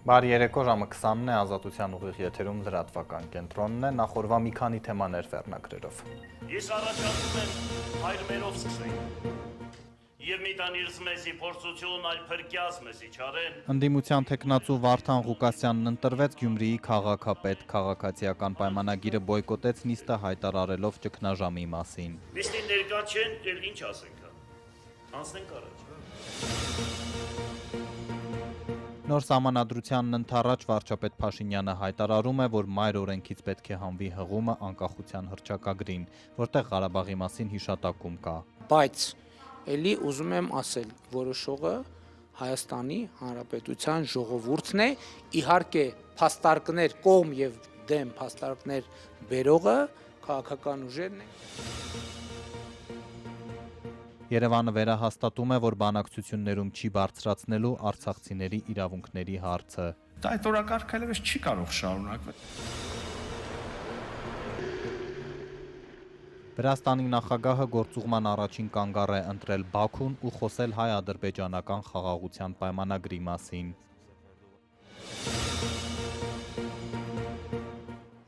Բարի երեկո, ժամը 20-ն է, Ազատության ուղիղ եթերում լրատվական կենտրոնն է, նախորվա մի քանի թեմաներ վերնագրերով։ Ես առաջարկում եմ հայրմերով սկսենք, և մի տանիրս մեզի փորձություն այլ փրկյազ մեզի չարեն։ Ընդդիմության թեկնածու Վարդան Ղուկասյանն ընտրվեց Գյումրիի քաղաքապետ, քաղաքացիական պայմանագիրը բոյկոտեց նիստը հայտարարելով ճգնաժամի մասին։ Նիստին ներկա չեն, էլ ինչ ասենք, անցնենք առաջ։ Նոր սահմանադրությանն ընդառաջ վարչապետ Փաշինյանը հայտարարում է, որ մայր օրենքից պետք է հանվի հղումը անկախության հռչակագրին, որտեղ Ղարաբաղի մասին հիշատակում կա։ Բայց էլի ուզում եմ ասել, որոշողը Հայաստանի Հանրապետության ժողովուրդն է, իհարկե փաստարկներ կողմ եւ դեմ փաստարկներ բերողը քաղաքական ուժերն են։ Երևանը վերահաստատում է, որ բանակցություններում չի բարձրացնելու արցախցիների իրավունքների հարցը։ Այդ օրակարգը այլևս չի կարող շարունակվել։ Վրաստանի նախագահը գործուղման առաջին կանգառ է ընտրել Բաքուն ու խոսել հայ-ադրբեջանական խաղաղության պայմանագրի մասին։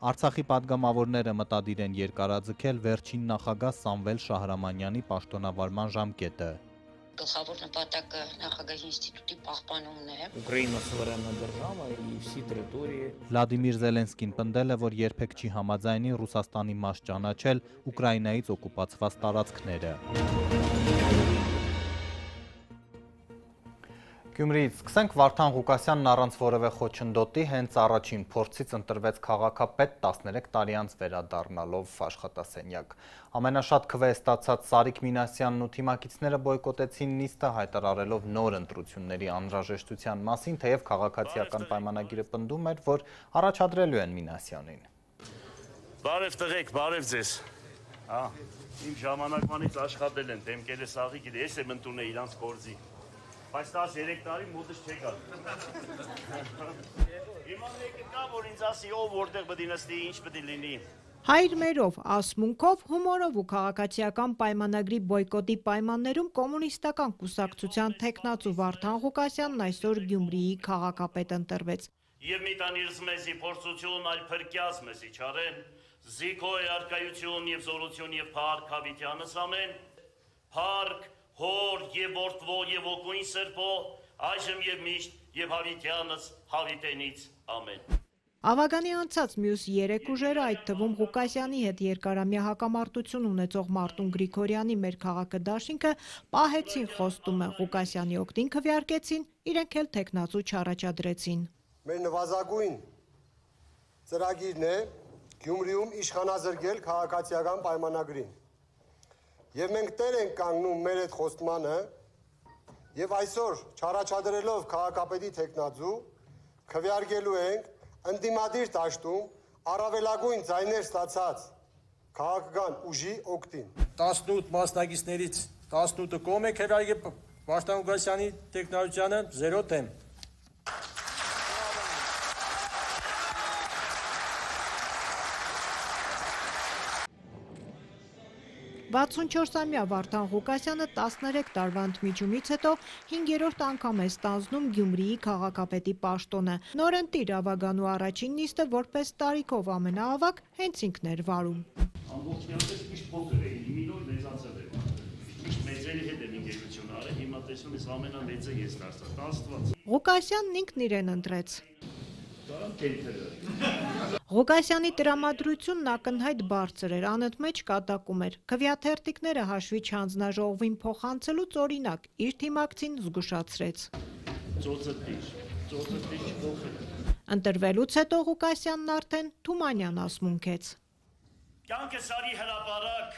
Արցախի падգամավորները մտադիր են երկարաձգել վերջին նախագահ Սամվել Շահրամանյանի պաշտոնավարման ժամկետը։ Գլխավոր նպատակը նախագահի ինստիտուտի պահպանումն է։ Ուկրաինա суверенна держава и всі території։ Վլադիմիր Զելենսկին պնդել է, որ երբեք չի համաձայնի Ռուսաստանի մաս ճանաչել Ուկրաինայից օկուպացված տարածքները։ Գյումրիից սկսենք, Վարդան Ղուկասյանն առանց որևէ խոչընդոտի հենց առաջին փորձից ընտրվեց քաղաքապետ 13 տարի անց վերադառնալով աշխատասենյակ։ Ամենաշատ քվե ստացած Սարիկ Մինասյանն ու թիմակիցները բոյկոտեցին նիստը հայտարարելով նոր ընտրությունների անհրաժեշտության մասին, թեև քաղաքացիական պայմանագիրը պնդում էր, որ առաջադրելու են Մինասյանին։ Բարև տղեկ, բարև ձեզ։ Իմ ժամանակվանից աշխատել են, դեմքերը սաղի գիտի, ես եմ ընդունել իրանց գործի։ Բայց 13 տարի մոտս չեկալ։ Հիմա մեկը կա, որ ինձ ասի, ով որտեղ պետք է նստի, ինչ պետք է լինի։ Հայրմերով, ասմունքով, հումորով ու քաղաքացիական պայմանագրի բոյկոտի պայմաններում կոմունիստական կուսակցության թեկնածու Վարդան Ղուկասյանն այսօր Գյումրիի քաղաքապետ ընտրվեց։ Եվ մի տանիրս մեզի փորձություն այլ փրկյազ մեզի չարեն, զիքո է արկայություն և զորություն և փառք հավիտյանս ամեն, փառք հոր և որդվո և ոգույն սրբո, այժմ և միշտ և հավիտյանս հավիտենից ամեն։ Ավագանի անցած մյուս երեք ուժերը, այդ թվում Ղուկասյանի հետ երկարամյա հակամարտություն ունեցող Մարտուն Գրիգորյանի մեր քաղաքը դաշինքը պահեցին խոստումը, Ղուկասյանի օգտին քվեարկեցին, իրենք էլ թեկնածու չառաջադրեցին։ Մեր նվազագույն ծրագիրն է Գյումրիում իշխանազրկել քաղաքացիական պայմանագրին։ Եվ մենք տեր ենք կանգնում մեր այդ խոստմանը և այսօր չառաջադրելով քաղաքապետի թեկնածու քվեարկելու ենք ընդդիմադիր դաշտում առավելագույն ձայներ ստացած քաղաքական ուժի օգտին։ 18 մասնակիցներից 18-ը կողմ եք հրաժարվել Վարդան Ղուկասյանի թեկնածությանը 0 դեմ։ 64-ամյա Վարդան Ղուկասյանը 13 տարվա ընդմիջումից հետո 5-րդ անգամ է ստանձնում Գյումրիի քաղաքապետի պաշտոնը։ Նորընտիր Ավագանու առաջին նիստը որպես տարիքով ամենաավագ հենց ինքն էր վարում։ Ամբողջապես միշտ փոքր է, իմինոր մեծացել է։ Միշտ մեծերի հետ եմ ինտեգրություն արել, հիմա տեսնում ես ամենամեծը ես դարձա, Աստված։ Ղուկասյանն ինքն իրեն ընտրեց։ Ղուկասյանի տրամադրությունն ակնհայտ բարձր էր, անընդմեջ կատակում էր։ Քվեաթերթիկները հաշվի չանձնաժողովին փոխանցելուց օրինակ իր թիմակցին զգուշացրեց։ Ընտրվելուց հետո Ղուկասյանն արդեն Թումանյան ասմունքեց։ Կյանքը սարի հրապարակ,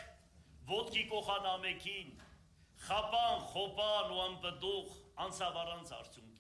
ոտքի կոխանամեքին, խապան, խոպան ու ամպդուխ անցավ առանց արդյունքի։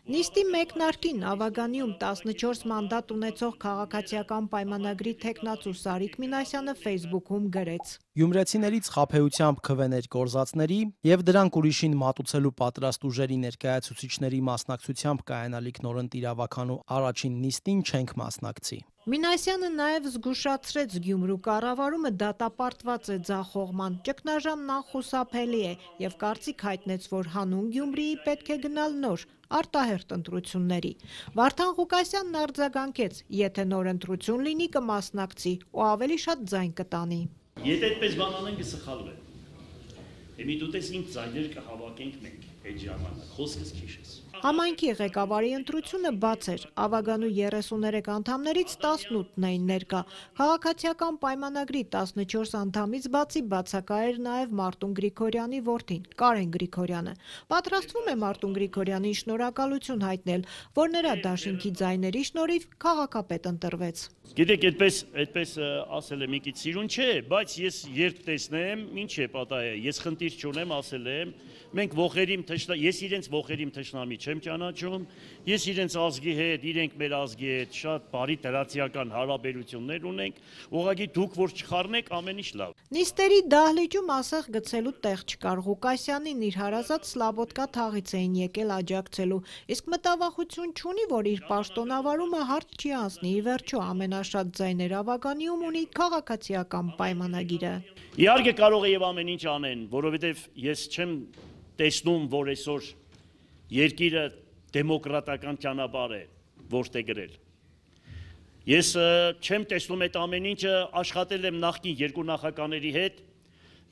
Նիստի մեկնարկին Ավագանիում 14 մանդատ ունեցող քաղաքացիական պայմանագրի թեկնածու Սարիկ Մինասյանը Facebook-ում գրեց. Գյումրեցիներից խաբեությամբ քվեներ կորզածների եւ դրանք ուրիշին մատուցելու պատրաստ ուժերի ներկայացուցիչների մասնակցությամբ կայանալիք նորընտիր Ավագանու առաջին նիստին չենք մասնակցի։ Մինասյանը նաև զգուշացրեց Գյումրու կառավարումը դատապարտված է ձախողման, ճգնաժամն անխուսափելի է և կարծիք հայտնեց, որ հանուն Գյումրիի պետք է գնալ նոր, արտահերթ ընտրությունների։ Վարդան Ղուկասյանն արձագանքեց, եթե նոր ընտրություն լինի կմասնակցի ու ավելի շատ ձայն կտանի։ Եթե այդպես բան անենք կսխալվեն։ Էմի դու տես ինձ ձայներ կհավաքենք մենք այդ ժամանակ, խոսքս քիչ ես։ Համայնքի ղեկավարի ընտրությունը բաց էր, ավագանու 33 անդամներից 18-ն էին ներկա։ Քաղաքացիական պայմանագրի 14 անդամից բացի բացակա էր նաև Մարտուն Գրիգորյանի որդին, Կարեն Գրիգորյանը։ Պատրաստվում է Մարտուն Գրիգորյանին շնորհակալություն հայտնել, որ նրա դաշինքի ձայների շնորհիվ քաղաքապետ ընտրվեց։ Գիտեք, այդպես ասել եմ ինքից սիրուն չէ, բայց ես երբ տեսնեմ, ինչ է պատահե, ես խնդիր չունեմ, ասել եմ, մենք ես իրենց ողերիմ թշնամի չեմ ճանաչում, ես իրենց ազգի հետ, իրենք մեր ազգի հետ շատ բարի դրացիական հարաբերություններ ունենք, ուղղակի դուք որ չխառնեք, ամեն ինչ լավ։ Նիստերի դահլիճում ասեղ գցելու տեղ չկար, Ղուկասյանին իր հարազատ Սլաբոդկա թաղից էին եկել աջակցելու, իսկ մտավախություն չունի, որ իր պաշտոնավարումը հարց չի անցնի, ի վերջո ամենաշատ ձայներ ավագանիում ունի քաղաքացիական պայմանագիրը։ Իհարկե կարող է եւ ամեն ինչ անեն, որովհետեւ ես չեմ տեսնում, որ այսօր երկիրը դեմոկրատական ճանապարհ է որտե գրել։ Ես չեմ տեսնում այդ ամեն ինչը, աշխատել եմ նախկին երկու նախագահների հետ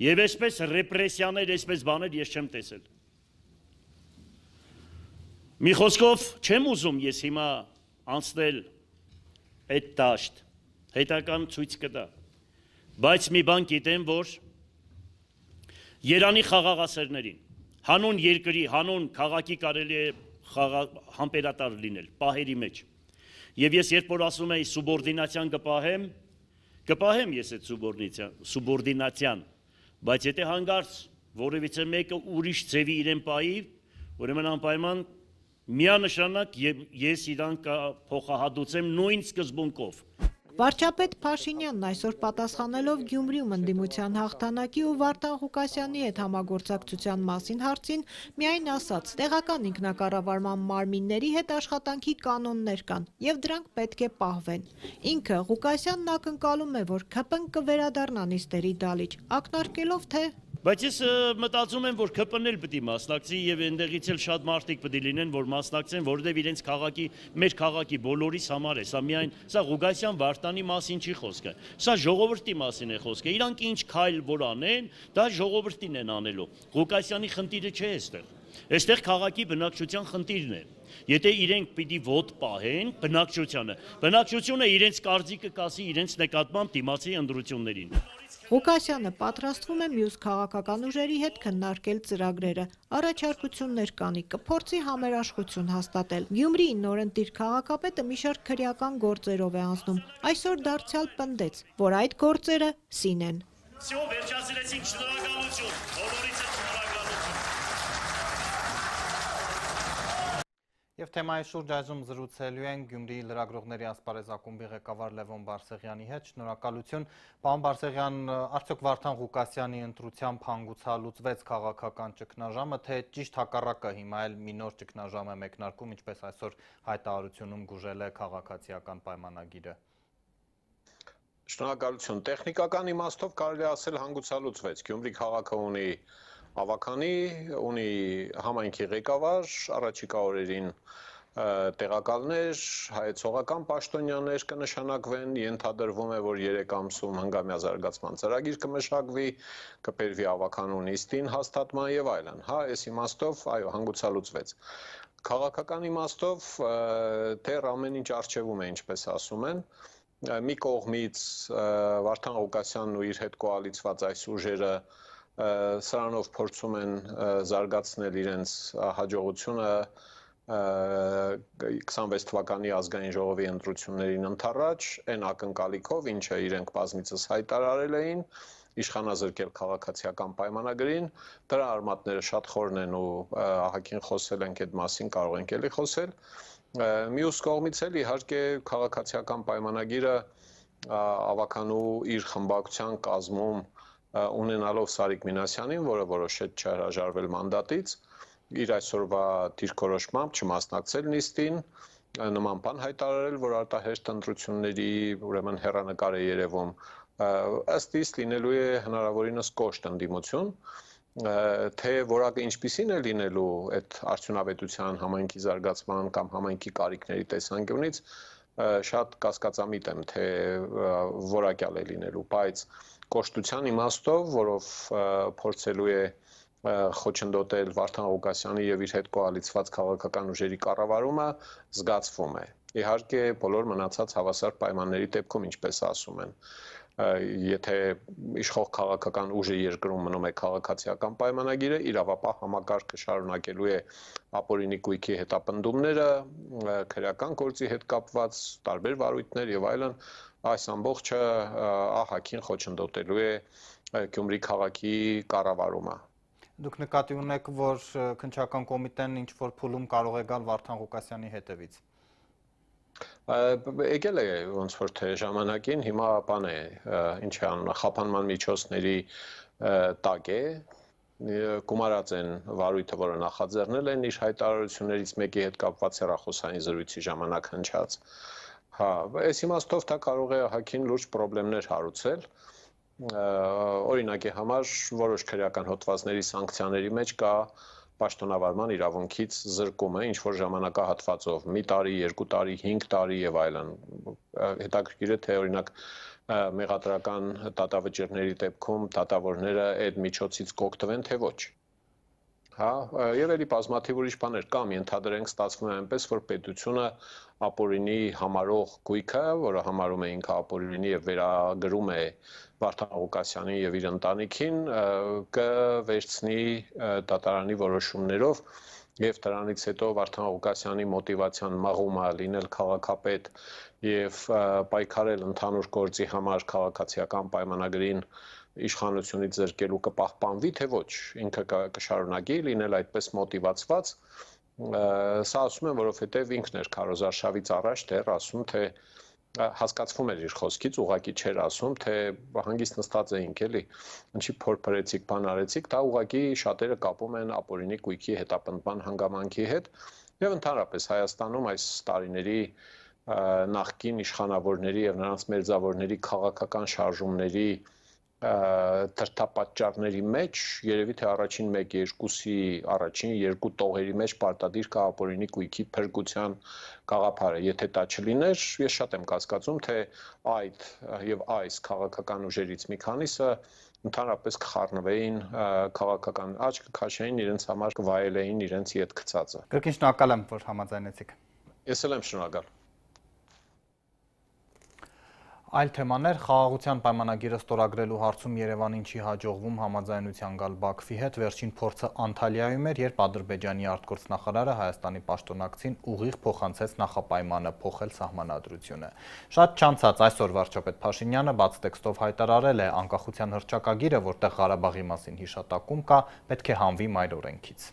եւ այսպես ռեպրեսիաներ, այսպես բաներ ես չեմ տեսել։ Մի խոսքով չեմ ուզում ես հիմա անցնել այդ դաշտ, հետական ցույց կտա, բայց մի բան գիտեմ, որ Երանի խաղաղասերներին, հանուն երկրի, հանուն քաղաքի կարելի է համբերատար լինել, պահերի մեջ։ Եվ ես երբ որ ասում եի սուբորդինացիան կպահեմ ես այդ սուբորդինացիան, բայց եթե հանգարց որևիցե մեկը ուրիշ ձևի իրեն պահի, ուրեմն անպայման միանշանակ ես իրան կփոխահատուցեմ նույն սկզբունքով։ Վարչապետ Փաշինյանն այսօր պատասխանելով Գյումրիում ընդդիմության հաղթանակի ու Վարդան Ղուկասյանի հետ համագործակցության մասին հարցին միայն ասաց. տեղական ինքնակառավարման մարմինների հետ աշխատանքի կանոններ կան եւ դրանք պետք է պահվեն։ Ինքը Ղուկասյանն ակնկալում է, որ ՔՊ-ն կվերադառնա նիստերի դալիճ, ակնարկելով թե Բայց ես մտածում եմ, որ ՔՊ-ն էլ պետք է մասնակցի եւ այնտեղից էլ շատ մարդիկ պետք է լինեն, որ մասնակցեն, որովհետեւ իրենց քաղաքի, մեր քաղաքի բոլորիս համար է։ Սա Ղուկասյան Վարդանի մասին չի խոսքը։ Սա ժողովրդի մասին է խոսքը։ Իրանք ինչ քայլ որ անեն, դա ժողովրդին են անելու։ Ղուկասյանի խնդիրը չէ այստեղ։ Այստեղ քաղաքի բնակչության խնդիրն է։ Եթե իրենք պիտի ոտ պահեն բնակչությունը իրենց կարծիքը կասի իրենց նկատմամբ դիմացի ընտրություններին։ Ղուկասյանը պատրաստվում է մյուս քաղաքական ուժերի հետ քննարկել ծրագրերը, առաջարկություններ կանի, կփորձի համերաշխություն հաստատել։ Գյումրիի նորընտիր քաղաքապետը մի շարք քրեական գործերով է անցնում, այսօր դարձյալ պնդեց, որ այդ գործերը սին են։ Վերջացրեցինք, շնորհակալություն, բոլորիցս շնորհակալություն։ Եվ թեմայի շուրջ այժմ զրուցելու ենք Գյումրիի լրագրողների ասպարեզ ակումբի ղեկավար Լևոն Բարսեղյանի հետ։ Շնորհակալություն։ Պարոն Բարսեղյան, արդյոք Վարդան Ղուկասյանի ընտրությամբ հանգուցալուծվեց քաղաքական ճգնաժամը, թե ճիշտ հակառակը հիմա էլ մի նոր ճգնաժամ է մեկնարկում, ինչպես այսօր հայտարարությունում գուժել է քաղաքացիական պայմանագիրը։ Շնորհակալություն։ Տեխնիկական իմաստով կարելի ասել հանգուցալուծվեց։ Գյումրի քաղաքը ունի ավականի, ունի համայնքի ղեկավար, առաջիկա օրերին տեղակալներ, հայեցողական պաշտոնյաներ կնշանակվեն, ենթադրվում է, որ 3 ամսում հնգամյա զարգացման ծրագիր կմշակվի, կբերվի ավականու նիստին հաստատման եւ այլն։ Այս իմաստով, այո, հանգուցալուծվեց։ Քաղաքական իմաստով դեռ ամեն ինչ արժևում է, ինչպես ասում են։ Մի կողմից Վարդան Ղուկասյանն ու իր հետ կոալիցված այս ուժերը սրանով փորձում են զարգացնել իրենց հաջողությունը 26 թվականի ազգային ժողովի ընտրություններին ընդառաջ, այն ակնկալիքով, ինչը իրենք բազմիցս հայտարարել էին, իշխանազրկել քաղաքացիական պայմանագրին, դրա արմատները շատ խորն են ու ահագին խոսել ենք այդ մասին, կարող ենք էլի խոսել։ Մյուս կողմից էլ իհարկե քաղաքացիական պայմանագիրը ավականու իր խմբակցության կազմում ունենալով Սարիկ Մինասյանին, որը որոշեց չհրաժարվել մանդատից, իր այսօրվա դիրքորոշմամբ չմասնակցել նիստին, նման բան հայտարարել, որ արտահերթ ընտրությունների ուրեմն հեռանկար է երևում, ըստ իս լինելու է հնարավորինս կոշտ ընդդիմություն, թե որակը ինչպիսին է լինելու այդ արդյունավետության, համայնքի զարգացման կամ համայնքի կարիքների տեսանկյունից շատ կասկածամիտ եմ, թե որակյալ է լինելու, բայց կոշտության իմաստով, որով փորձելու է խոչընդոտել Վարդան Ղուկասյանի եւ իր հետ կոալիցված քաղաքական ուժերի կառավարումը զգացվում է։ Իհարկե, բոլոր մնացած հավասար պայմանների դեպքում, ինչպես ասում են, եթե իշխող քաղաքական ուժը երկրում մնում է քաղաքացիական պայմանագիրը, իրավապահ համակարգը շարունակելու է ապօրինի գույքի հետապնդումները, քրեական գործի հետ կապված տարբեր վարույթներ եւ այլն, այս ամբողջը ահագին խոչընդոտելու է Գյումրի քաղաքի կառավարումը։ Դուք նկատի ունեք, որ քննչական կոմիտեն ինչ-որ փուլում կարող է գալ Վարդան Ղուկասյանի հետևից։ Եկել է ոնց որ թե ժամանակին, հիմա բան է, ինչ է անունը, խափանման միջոցների տակ է, գումարած են վարույթը, որը նախաձեռնել են իր հայտարարություններից մեկի հետ կապված հեռախոսային զրույցի ժամանակ հնչած։ Հա, այս իմաստով դա կարող է ահագին լուրջ խնդիրներ հարուցել։ Օրինակի համար որոշ քրեական հոդվածների սանկցիաների մեջ կա պաշտոնավարման իրավունքից զրկումը ինչ-որ ժամանակահատվածով, մի տարի, 2 տարի, 5 տարի եւ այլն։ Հետաքրքիր է, թե օրինակ մեղադրական դատավճիռների դեպքում դատավորները այդ միջոցից կօգտվեն, թե ոչ։ Հա, եւ էլի բազմաթիվ ուրիշ բաներ կամ ենթադրենք ստացվում է այնպես, որ պետությունը ապօրինի համարող գույքը, որը համարում է ինքը ապօրինի եւ վերագրում է Վարդան Ղուկասյանին եւ իր ընտանիքին, կվերցնի դատարանի որոշումներով եւ դրանից հետո Վարդան Ղուկասյանի մոտիվացիան մաղումը լինել քաղաքապետ եւ պայքարել ընդհանուր գործի համար քաղաքացիական պայմանագրին իշխանությունից զրկելու կպահպանվի, թե ոչ, ինքը կշարունակի լինել այդպես մոտիվացված, սա ասում եմ, որովհետև ինքն էր քարոզարշավից առաջ դեռ ասում, թե հասկացվում էր իր խոսքից, ուղղակի չէր ասում, թե հանգիստ նստած էինք, էլի, ինչի փորփրեցիք, բան արեցիք, դա ուղղակի շատերը կապում են ապօրինի գույքի հետապնդման հանգամանքի հետ, եւ ընդհանրապես Հայաստանում այս տարիների նախկին իշխանավորների եւ նրանց մերձավորների քաղաքական շարժումների դրդապատճառների մեջ երևի թե առաջին 1-2-ի առաջին 2 տողերի մեջ պարտադիր կա ապօրինի գույքի փրկության գաղափարը։ Եթե դա չլիներ, ես շատ եմ կասկածում, թե այդ եւ այս քաղաքական ուժերից մի քանիսը ընդհանրապես կխառնվեին քաղաքական աճ կքաշեին իրենց համար, կվայելեին իրենց իդ գծածը։ Կրկին շնորհակալ եմ, որ համաձայնեցիք։ Ես էլ եմ շնորհակալ։ Այլ թեմաներ, խաղաղության պայմանագիրը ստորագրելու հարցում Երևանին չի հաջողվում համաձայնության գալ Բաքվի հետ, վերջին փորձը Անտալիայում էր, երբ Ադրբեջանի արտգործնախարարը Հայաստանի պաշտոնակցին ուղիղ փոխանցեց նախապայմանը փոխել սահմանադրությունը։ Շատ չանցած այսօր վարչապետ Փաշինյանը բաց տեքստով հայտարարել է, անկախության հռչակագիրը, որտեղ Ղարաբաղի մասին հիշատակում կա, պետք է հանվի մայր օրենքից։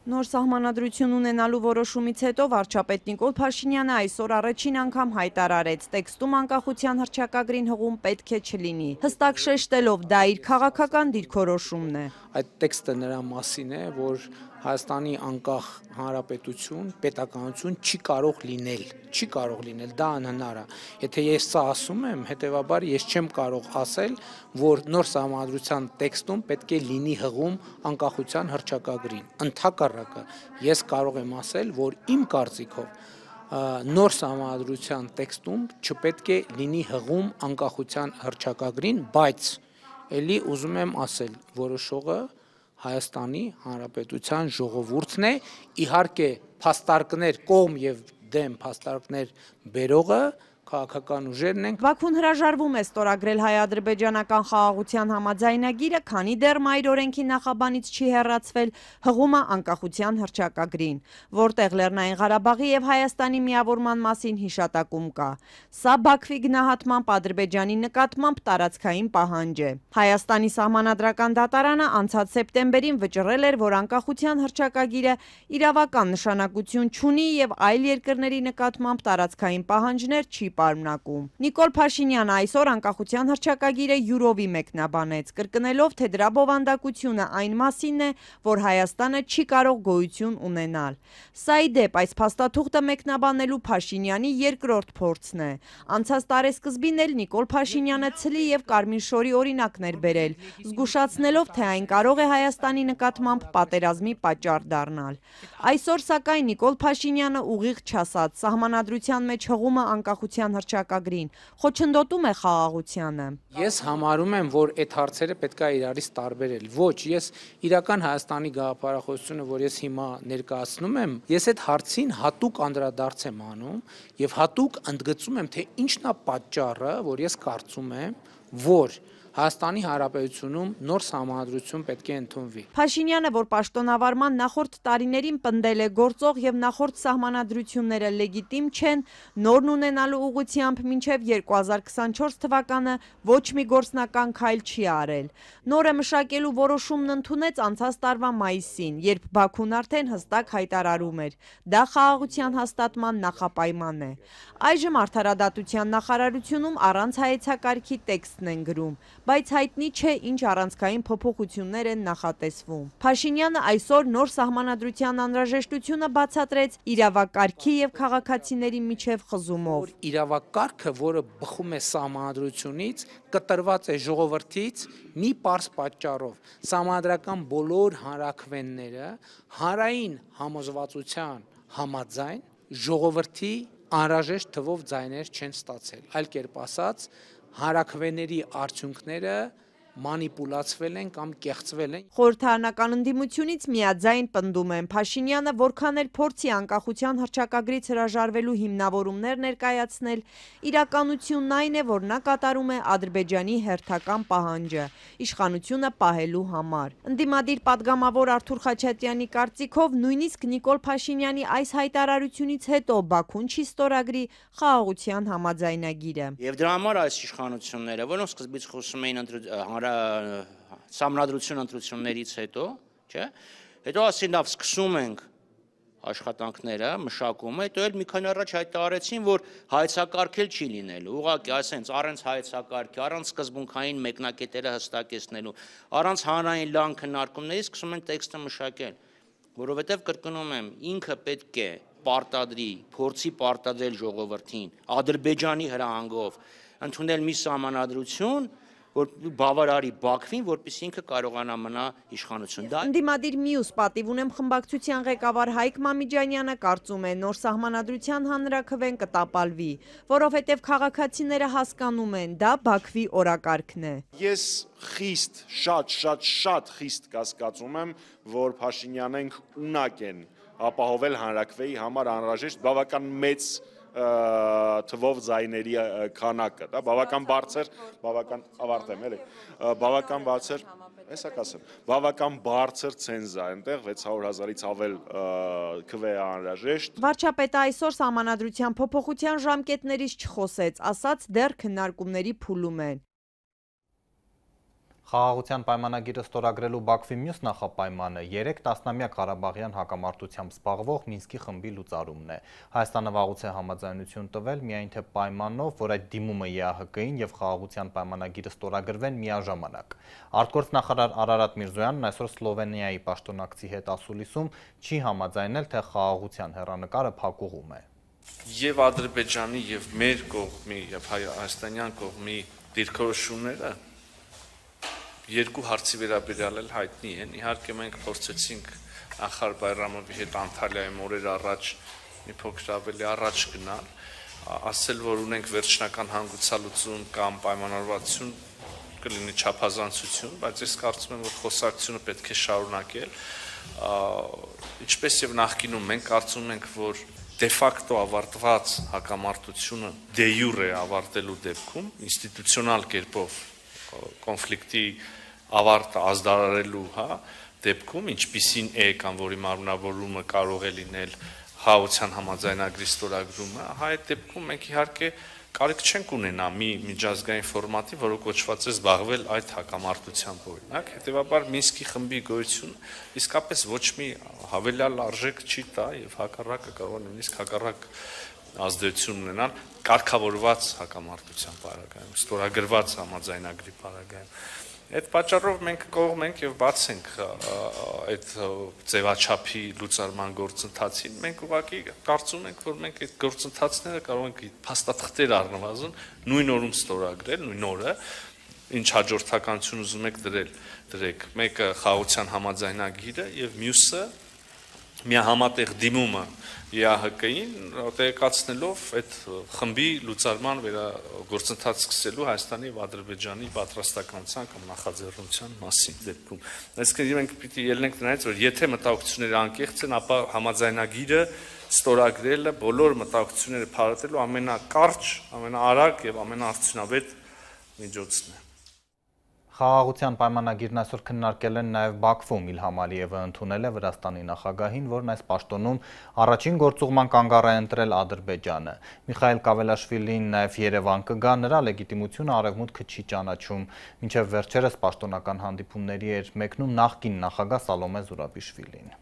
Նոր սահմանադրություն ունենալու որոշումից հետո վարչապետ Նիկոլ Փաշինյանը այսօր առաջին անգամ հայտարարեց, տեքստում անկախության հռչակագրին հղում պետք է չլինի, հստակ շեշտելով դա իր քաղաքական դիրքորոշումն է։ Այդ տեքստը նրա մասին է, որ Հայաստանի անկախ հանրապետություն, պետականություն չի կարող լինել, դա անհնար է։ Եթե ես սա ասում եմ, հետևաբար ես չեմ կարող ասել, որ նոր սահմանադրության տեքստում պետք է լինի հղում անկախության հռչակագրին։ Ընդհակառակը, ես կարող եմ ասել, որ իմ կարծիքով նոր սահմանադրության տեքստում չպետք է լինի հղում անկախության հռչակագրին, բայց էլի ուզում եմ ասել, որոշողը Հայաստանի Հանրապետության ժողովուրդն է, իհարկե փաստարկներ կողմ եւ դեմ փաստարկներ բերողը քաղաքական ուժերն են։ Բաքուն հրաժարվում է ստորագրել հայ-ադրբեջանական խաղաղության համաձայնագիրը, քանի դեռ մայր օրենքի նախաբանից չի հեռացվել հղումը անկախության հռչակագրին, որտեղ Լեռնային Ղարաբաղի եւ Հայաստանի միավորման մասին հիշատակում կա։ Սա Բաքվի գնահատմամբ Ադրբեջանի նկատմամբ տարածքային պահանջ է։ Հայաստանի սահմանադրական դատարանը անցած սեպտեմբերին վճռել էր, որ անկախության հռչակագիրը իրավական նշանակություն չունի եւ այլ երկրների նկատմամբ տարածքային պահանջներ չի պարունակում։ Նիկոլ Փաշինյանը այսօր անկախության հռչակագիրը յուրովի մեկնաբանեց, կրկնելով, թե դրա բովանդակությունը այն մասին է, որ Հայաստանը չի կարող գոյություն ունենալ։ Սա ի դեպ այս փաստաթուղթը մեկնաբանելու Փաշինյանի երկրորդ փորձն է։ Անցած տարեսկզբին էլ Նիկոլ Փաշինյանը ցլի եւ կարմիր շորի օրինակներ բերել, զգուշացնելով, թե այն կարող է Հայաստանի նկատմամբ պատերազմի պատճառ դառնալ։ Այսօր սակայն Նիկոլ Փաշինյանը ուղիղ չասաց, սահմանադրության մեջ հղումը անկախության հռչակագրին, խոչընդոտում է խաղաղությանը։ Ես համարում եմ, որ այդ հարցերը պետք է իրարից տարբերել։ Ոչ, ես իրական Հայաստանի գաղափարախոսությունը, որ ես հիմա ներկայացնում եմ, ես այդ հարցին հատուկ անդրադարձ եմ անում եւ հատուկ ընդգծում եմ, թե ինչն է պատճառը, որ ես կարծում եմ, որ Հայաստանի Հանրապետությունում նոր սահմանադրություն պետք է ընդունվի։ Փաշինյանը, որ պաշտոնավարման նախորդ տարիներին պնդել է գործող եւ նախորդ սահմանադրությունները լեգիտիմ չեն, նորն ունենալու ուղղությամբ մինչեւ 2024 թվականը ոչ մի գործնական քայլ չի արել։ Նորը մշակելու որոշումն ընդունեց անցած տարվա մայիսին, երբ Բաքուն արդեն հստակ հայտարարում էր. դա խաղաղության հաստատման նախապայման է։ Այժմ Արդարադատության նախարարությունում առանց հայեցակարգի տեքստն են գրում, բայց հայտնի չէ ինչ առանցքային փոփոխություններ են նախատեսվում։ Փաշինյանը այսօր նոր սահմանադրության անհրաժեշտությունը բացատրեց իրավակարգի եւ քաղաքացիների միջև խզումով։ Իրավակարգը, որը բխում է սահմանադրությունից, կտրված է ժողովրդից մի պարզ պատճառով։ Սահմանադրական բոլոր հանրաքվենները հանրային համոզվածության համաձայն ժողովրդի անհրաժեշտ թվով ձայներ չեն ստացել։ Այլ կերպ ասած, հանրաքվեների արդյունքները մանիպուլացվել են կամ կեղծվել են։ Խորհրդարանական ընդդիմությունից միաձայն պնդում են Փաշինյանը, որքան էլ փորձի անկախության հռչակագրից հրաժարվելու հիմնավորումներ ներկայացնել, իրականությունն այն է, որ նա կատարում է Ադրբեջանի հերթական պահանջը՝ իշխանությունը պահելու համար։ Ընդդիմադիր падգամավոր Արթուր Խաչատրյանի կարծիքով նույնիսկ Նիկոլ Փաշինյանի այս հայտարարությունից հետո Բաքուն չի ստորագրի խաղաղության համաձայնագիրը։ Եվ դրա համար այս իշխանությունները, որոնք սկզբից խոսում էին սահմանադրություն ընտրություններից հետո, չէ՞, հետո ասին լավ սկսում ենք աշխատանքները, մշակումը, հետո էլ մի քանի առաջ հայտարարեցին, որ հայեցակարգել չի լինելու, ուղղակի ասենց առանց հայեցակարգի, առանց սկզբունքային մեկնակետերը հստակեցնելու, առանց հանրային լայն քննարկումների սկսում ենք տեքստը մշակել, որովհետև կրկնում եմ, ինքը պետք է պարտադրի, փորձի պարտադրել ժողովրդին, Ադրբեջանի հրահանգով ընդունել մի սահմանադրություն, որ բավարարի Բաքվին, որպեսզի ինքը կարողանա մնա իշխանություն։ Ընդդիմադիր մյուս պատիվ ունեմ խմբակցության ղեկավար Հայկ Մամիջանյանը կարծում է, նոր սահմանադրության հանրաքվեն կտապալվի, որովհետև քաղաքացիները հասկանում են, դա Բաքվի օրակարգն է։ Ես շատ խիստ կասկածում եմ, որ Փաշինյանենք ունակ են ապահովել հանրաքվեի համար անհրաժեշտ բավական մեծ թվով ձայների քանակը, դա բավական բարձր, ավարտեմ էլի, բավական բարձր, հեսա կասեմ, բավական բարձր ցենզա այնտեղ 600,000-ից ավել քվե անհրաժեշտ։ Վարչապետը այսօր սահմանադրության փոփոխության ժամկետներից չխոսեց, ասաց դեռ քննարկումների փուլում են։ Խաղաղության պայմանագիրը ստորագրելու Բաքվի մյուս նախապայմանը 3 տասնամյակ Ղարաբաղյան հակամարտությամբ զբաղվող Մինսկի խմբի լուծարումն է։ Հայաստանը վաղուց է համաձայնություն տվել, միայն թե պայմանով, որ այդ դիմումը ԵԱՀԿ-ին եւ խաղաղության պայմանագիրը ստորագրվեն միաժամանակ։ Արտգործ նախարար Արարատ Միրզոյանն այսօր Սլովենիայի պաշտոնակցի հետ ասուլիսում չի համաձայնել, թե խաղաղության հեռանկարը փակուղում է։ Եվ Ադրբեջանի եւ մեր կողմի եւ հայաստանյան կողմի դիրքորոշումները երկու հարցի վերաբերյալ էլ հայտնի են։ Իհարկե մենք փորձեցինք նախարար Բայրամովի հետ Անտալիայում օրեր առաջ մի փոքր ավելի առաջ գնալ, ասել, որ ունենք վերջնական հանգուցալուծում կամ պայմանավորվածություն, կլինի չափազանցություն, բայց ես կարծում եմ, որ խոսակցությունը պետք է շարունակել, ինչպես եւ նախկինում մենք կարծում ենք, որ դե ֆակտո ավարտված հակամարտությունը դե յուրե ավարտելու դեպքում ինստիտուցիոնալ կերպով կոնֆլիկտի ավարտը ազդարարելու դեպքում, ինչպիսին է կամ որի մարմնավորումը կարող է լինել խաղաղության համաձայնագրի ստորագրումը, այդ դեպքում մենք իհարկե կարիք չենք ունենա մի միջազգային ֆորմատի, որը կոչված է զբաղվել այդ հակամարտությամբ օրինակ, հետևաբար Մինսկի խմբի գոյությունը իսկապես ոչ մի հավելյալ արժեք չի տա եւ հակառակը կարող է նույնիսկ հակառակ ազդեցություն ունենալ կարգավորված հակամարտության պարագայում, ստորագրված համաձայնագրի պարագայում։ Այդ պատճառով մենք կողմ ենք եւ բաց ենք այդ ձևաչափի լուծարման գործընթացին։ Մենք ուղղակի կարծում ենք, որ մենք այդ գործընթացները կարող ենք փաստաթղթեր առնվազն նույն օրում ստորագրել, նույն օրը, ինչ հաջորդականություն ուզում եք դրեք։ Մեկը խաղաղության համաձայնագիրը եւ մյուսը միահամատեղ դիմումը ԵԱՀԿ-ին տեղեկացնելով այդ խմբի լուծարման գործընթաց սկսելու Հայաստանի եւ Ադրբեջանի պատրաստականության կամ նախաձեռնության մասին դեպքում։ Այսինքն մենք պիտի ելնենք նրանից, որ եթե մտահոգությունները անկեղծ են, ապա համաձայնագիրը ստորագրելը բոլոր մտահոգությունները փարատելու ամենակարճ, ամենաարագ եւ ամենաարդյունավետ միջոցն է։ Խաղաղության պայմանագիրն այսօր քննարկել են նաև Բաքվում Իլհամ Ալիևը ընդունել է Վրաստանի նախագահին, որն այս պաշտոնում առաջին գործուղման կանգառ է ընտրել Ադրբեջանը։ Միխայել Կավելաշվիլին նաև Երևան կգա, նրա լեգիտիմությունը արևմուտքը չի ճանաչում, մինչև վերջերս պաշտոնական հանդիպումների էր մեկնում նախկին նախագահ Սալոմե Զուրաբիշվիլին։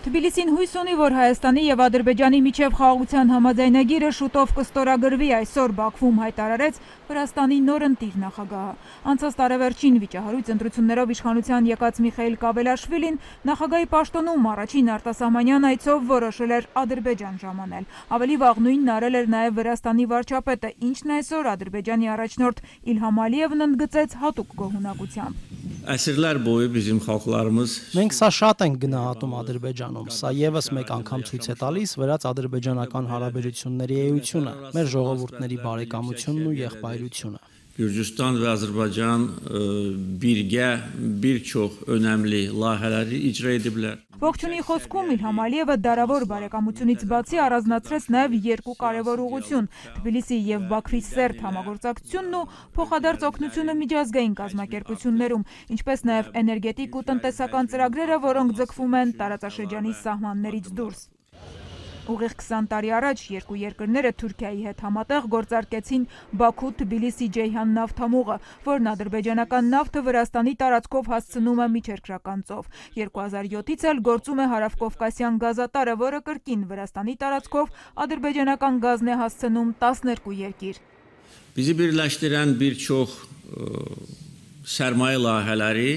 Թբիլիսին հույս ունի, որ Հայաստանի եւ Ադրբեջանի միջև խաղաղության համաձայնագիրը շուտով կստորագրվի, այսօր Բաքվում հայտարարեց Վրաստանի նոր ընտիր նախագահը։ Անցած տարեվերջին վիճահարույց ընտրություններով իշխանության եկած Միխայել Կավելաշվիլին նախագահի պաշտոնում առաջին արտասահմանյան այցով որոշել էր Ադրբեջան ժամանել։ Ավելի վաղ նույնն արել էր նաև Վրաստանի վարչապետը, ինչն այսօր Ադրբեջանի առաջնորդ Իլհամ Ալիևն ընդգծեց հատուկ գոհունակությամբ։ Əsrlər boyu bizim xalqlarımız Մենք սա շատ ենք գնահատում Ադրբեջանում, սա եւս մեկ անգամ ցույց է տալիս վրաց-ադրբեջանական հարաբերությունների էությունը, մեր ժողովուրդների բարեկամությունն ու եղբայրությունը։ Gürcüstan və Azərbaycan birgə bir çox önəmli layihələri icra ediblər. Ողջունի խոսքում Իլհամ Ալիևը դարավոր բարեկամությունից բացի առանձնացրեց նաև երկու կարևոր ուղղություն՝ Թբիլիսի եւ Բաքվի սերտ համագործակցությունն ու փոխադարձ օգնությունը միջազգային կազմակերպություններում, ինչպես նաև էներգետիկ ու տնտեսական ծրագրերը, որոնք ձգվում են տարածաշրջանի սահմաններից դուրս։ Ուղիղ 20 տարի առաջ երկու երկրները Թուրքիայի հետ համատեղ գործարկեցին Բաքու-Թբիլիսի Ջեյհան նավթամուղը, որն ադրբեջանական նավթը Վրաստանի տարածքով հասցնում է միջերկրական ծով։ 2007-ից էլ գործում է Հարավկովկասյան գազատարը, որը կրկին Վրաստանի տարածքով ադրբեջանական գազն է հասցնում 12 երկիր։ Bizi birləşdirən bir çox sərmayə layihələri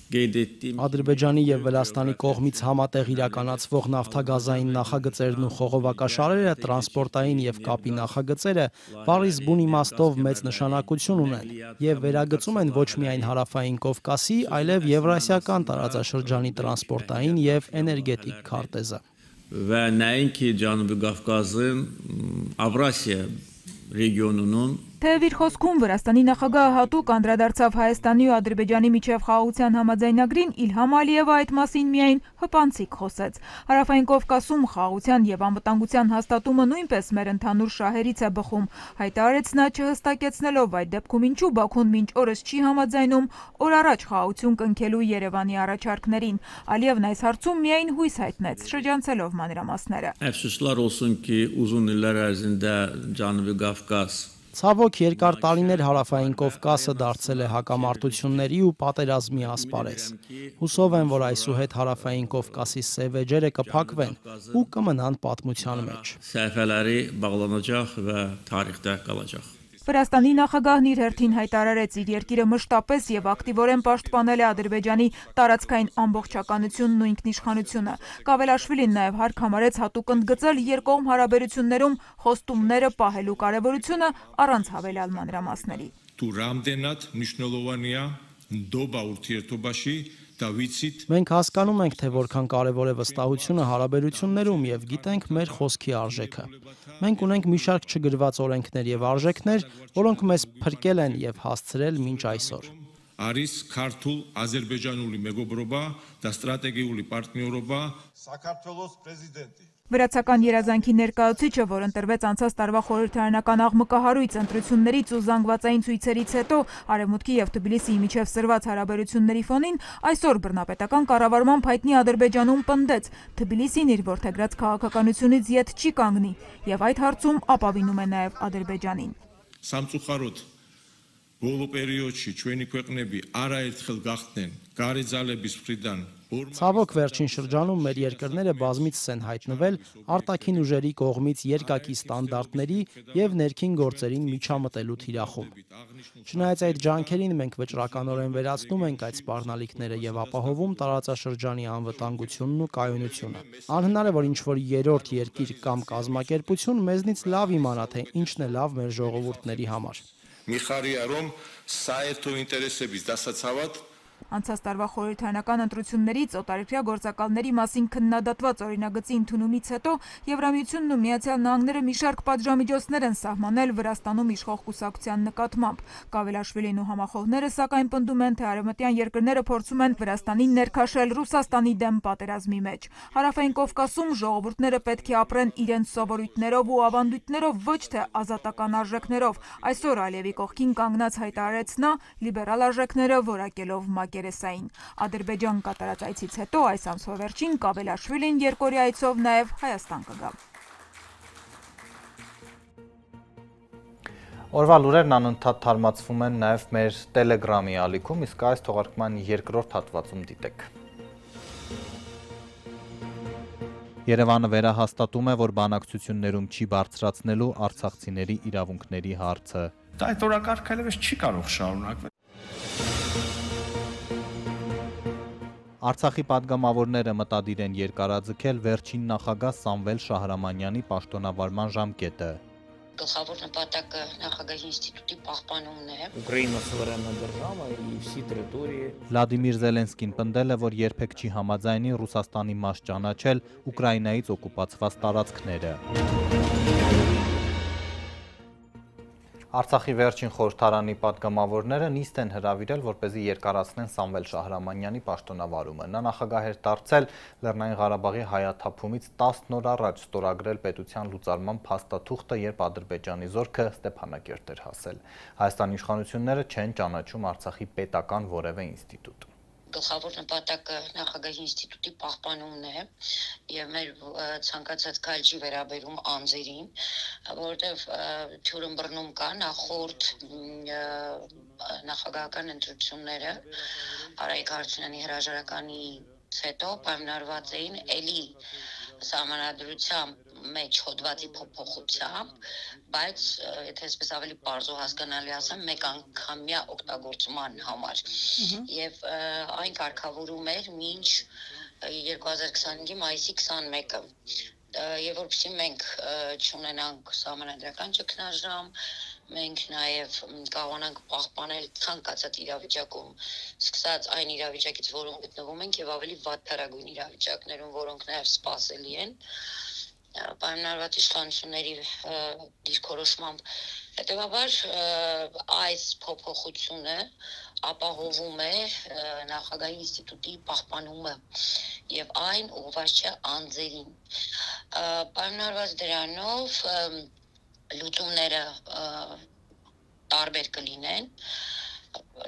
Ադրբեջանի եւ Վրաստանի կողմից համատեղ իրականացվող նավթագազային նախագծերն ու խողովակաշարերը, տրանսպորտային եւ կապի նախագծերը բառից բուն իմաստով մեծ նշանակություն ունեն եւ վերագծում են ոչ միայն Հարավային Կովկասի, այլև Եվրասիական տարածաշրջանի տրանսպորտային եւ էներգետիկ քարտեզը։ Və nəinki Cənubi Qafqazın Avrasiya regionunun Թեև իր խոսքում Վրաստանի նախագահը հատուկ անդրադարձավ Հայաստանի ու Ադրբեջանի միջև խաղաղության համաձայնագրին, Իլհամ Ալիևը այդ մասին միայն հպանցիկ խոսեց։ Հարավային Կովկասում խաղաղության եւ անվտանգության հաստատումը նույնպես մեր ընդհանուր շահերից է բխում, հայտարարեց նա, չհստակեցնելով այդ դեպքում ինչու Բաքուն մինչ օրս չի համաձայնում օր առաջ խաղաղություն կնքելու Երևանի առաջարկներին։ Ալիևն այս հարցում միայն հույս հայտնեց, շրջանցելով մանրամասները։ Əfsuslar olsun ki, uzun illər ərzində Cənubi Qafqaz Ցավոք երկար տարիներ Հարավային Կովկասը դարձել է հակամարտությունների ու պատերազմի ասպարեզ։ Հուսով եմ, որ այսուհետ Հարավային Կովկասի սև էջերը կփակվեն ու կմնան պատմության մեջ։ Սəhifələri bağlanacaq və tarixdə qalacaq։ Վրաստանի նախագահն իր հերթին հայտարարեց իր երկիրը մշտապես եւ ակտիվորեն պաշտպանել է Ադրբեջանի տարածքային ամբողջականությունն ու ինքնիշխանությունը։ Կավելաշվիլին նաեւ հարկ համարեց հատուկ ընդգծել երկկողմ հարաբերություններում խոստումները պահելու կարեւորությունը առանց հավելյալ մանրամասների։ Თუ რამდენად მნიშვნელოვანია ნდობა ურთიერთობაში Մենք հասկանում ենք, թե որքան կարևոր է վստահությունը հարաբերություններում եւ գիտենք մեր խոսքի արժեքը։ Մենք ունենք մի շարք չգրված օրենքներ եւ արժեքներ, որոնք մեզ փրկել են եւ հասցրել մինչ այսօր։ არის ქართულ აზერბაიჯანული მეგობრობა და სტრატეგიული პარტნიորობა. საქართველოს პრეზიდენტი Վրացական երազանքի ներկայացուցիչը, որ ընտրվեց անցած տարվա խորհրդարանական աղմկահարույց ընտրություններից ու զանգվածային ցույցերից հետո Արևմուտքի եւ Թբիլիսիի միջև սրված հարաբերությունների ֆոնին, այսօր բռնապետական կառավարման հայտնի Ադրբեջանում պնդեց. Թբիլիսին իր որդեգրած քաղաքականությունից ետ չի կանգնի եւ այդ հարցում ապավինում է նաեւ Ադրբեջանին. Სამწუხაროდ ბოლო პერიოდში ჩვენი ქვეყნები არაერთხელ გახდნენ გარეძალების მხრიდან Ցավոք վերջին շրջանում մեր երկրները բազմիցս են հայտնվել արտաքին ուժերի կողմից երկակի ստանդարտների եւ ներքին գործերին միջամտելու թիրախում։ Չնայած այդ ջանքերին մենք վճռականորեն վերացնում ենք այդ սպառնալիքները եւ ապահովում տարածաշրջանի անվտանգությունն ու կայունությունը։ Անհնար է որ ինչ-որ երրորդ երկիր կամ կազմակերպություն մեզնից լավ իմանա թե ինչն է լավ մեր ժողովուրդների համար։ Միխարია რომ საერთო ինտերեսების դասացավად Անցած տարվա խորհրդարանական ընտրություններից օտարերկրյա գործակալների մասին քննադատված օրինագծի ընդունումից հետո Եվրամիությունն ու Միացյալ Նահանգները մի շարք պատժամիջոցներ են սահմանել Վրաստանում իշխող կուսակցության նկատմամբ։ Կավելաշվիլին ու համախոհները սակայն պնդում են, թե արևմտյան երկրները փորձում են Վրաստանին ներքաշել Ռուսաստանի դեմ պատերազմի մեջ։ Հարավային Կովկասում ժողովուրդները պետք է ապրեն իրենց սովորույթներով ու ավանդույթներով, ոչ թե ազատական արժեքներով։ Այսօր Ալիևի կողքին կանգնած հայտարարեց նա, լիբերալ արժեքները որակելով Մակերեսային։ Ադրբեջան կատարած այցից հետո այս ամսվա վերջին Կավելաշվիլին երկօրյա այցով նաև Հայաստան կգա։ Օրվա լուրերն անընդհատ թարմացվում են նաև մեր Telegram-ի ալիքում, իսկ այս թողարկման երկրորդ հատվածում դիտեք։ Երևանը վերահաստատում է, որ բանակցություններում չի բարձրացնելու արցախցիների իրավունքների հարցը։ Դա այդ օրակարգը այլևս չի կարող շարունակվել։ Արցախի պատգամավորները մտադիր են երկարաձգել վերջին նախագահ Սամվել Շահրամանյանի պաշտոնավարման ժամկետը։ Գլխավոր նպատակը նախագահի ինստիտուտի պահպանումն է։ Ուկրաինա суверенна держава и всі території։ Վլադիմիր Զելենսկին պնդել է, որ երբեք չի համաձայնի Ռուսաստանի մաս ճանաչել Ուկրաինայից օկուպացված տարածքները։ Արցախի վերջին խորհրդարանի պատգամավորները նիստ են հրավիրել, որպեսզի երկարացնեն Սամվել Շահրամանյանի պաշտոնավարումը։ Նա նախագահ էր դարձել Լեռնային Ղարաբաղի հայաթափումից 10 օր առաջ ստորագրել պետության լուծարման փաստաթուղթը, երբ Ադրբեջանի զորքը Ստեփանակերտ էր հասել։ Հայաստանի իշխանությունները չեն ճանաչում Արցախի պետական որևէ ինստիտուտ։ Գլխավոր նպատակը նախագահի ինստիտուտի պահպանումն է եւ մեր ցանկացած քայլ չի վերաբերում անձերին, որովհետեւ թյուրըմբռնում կա նախորդ նախագահական ընտրությունները Արայիկ Հարությունյանի հրաժարականից հետո պայմանավորված էին էլի սահմանադրությամբ մեջ հոդվածի փոփոխությամբ, բայց եթե այսպես ավելի պարզ ու հասկանալի ասեմ, մեկ անգամյա օգտագործման համար։ Եվ այն կարգավորում էր մինչ 2025-ի մայիսի 21-ը։ Եվ որպեսզի մենք չունենանք սահմանադրական ճգնաժամ, մենք նաև կարողանանք պահպանել ցանկացած իրավիճակում, սկսած այն իրավիճակից, որում գտնվում ենք, եւ ավելի վատթարագույն իրավիճակներում, որոնք նաև սպասելի են, պայմանավորված իշխանությունների դիրքորոշմամբ, հետևաբար այս փոփոխությունը ապահովում է նախագահի ինստիտուտի պահպանումը եւ այն ուղղված չէ անձերին։ Պայմանավորված դրանով լուծումները տարբեր կլինեն,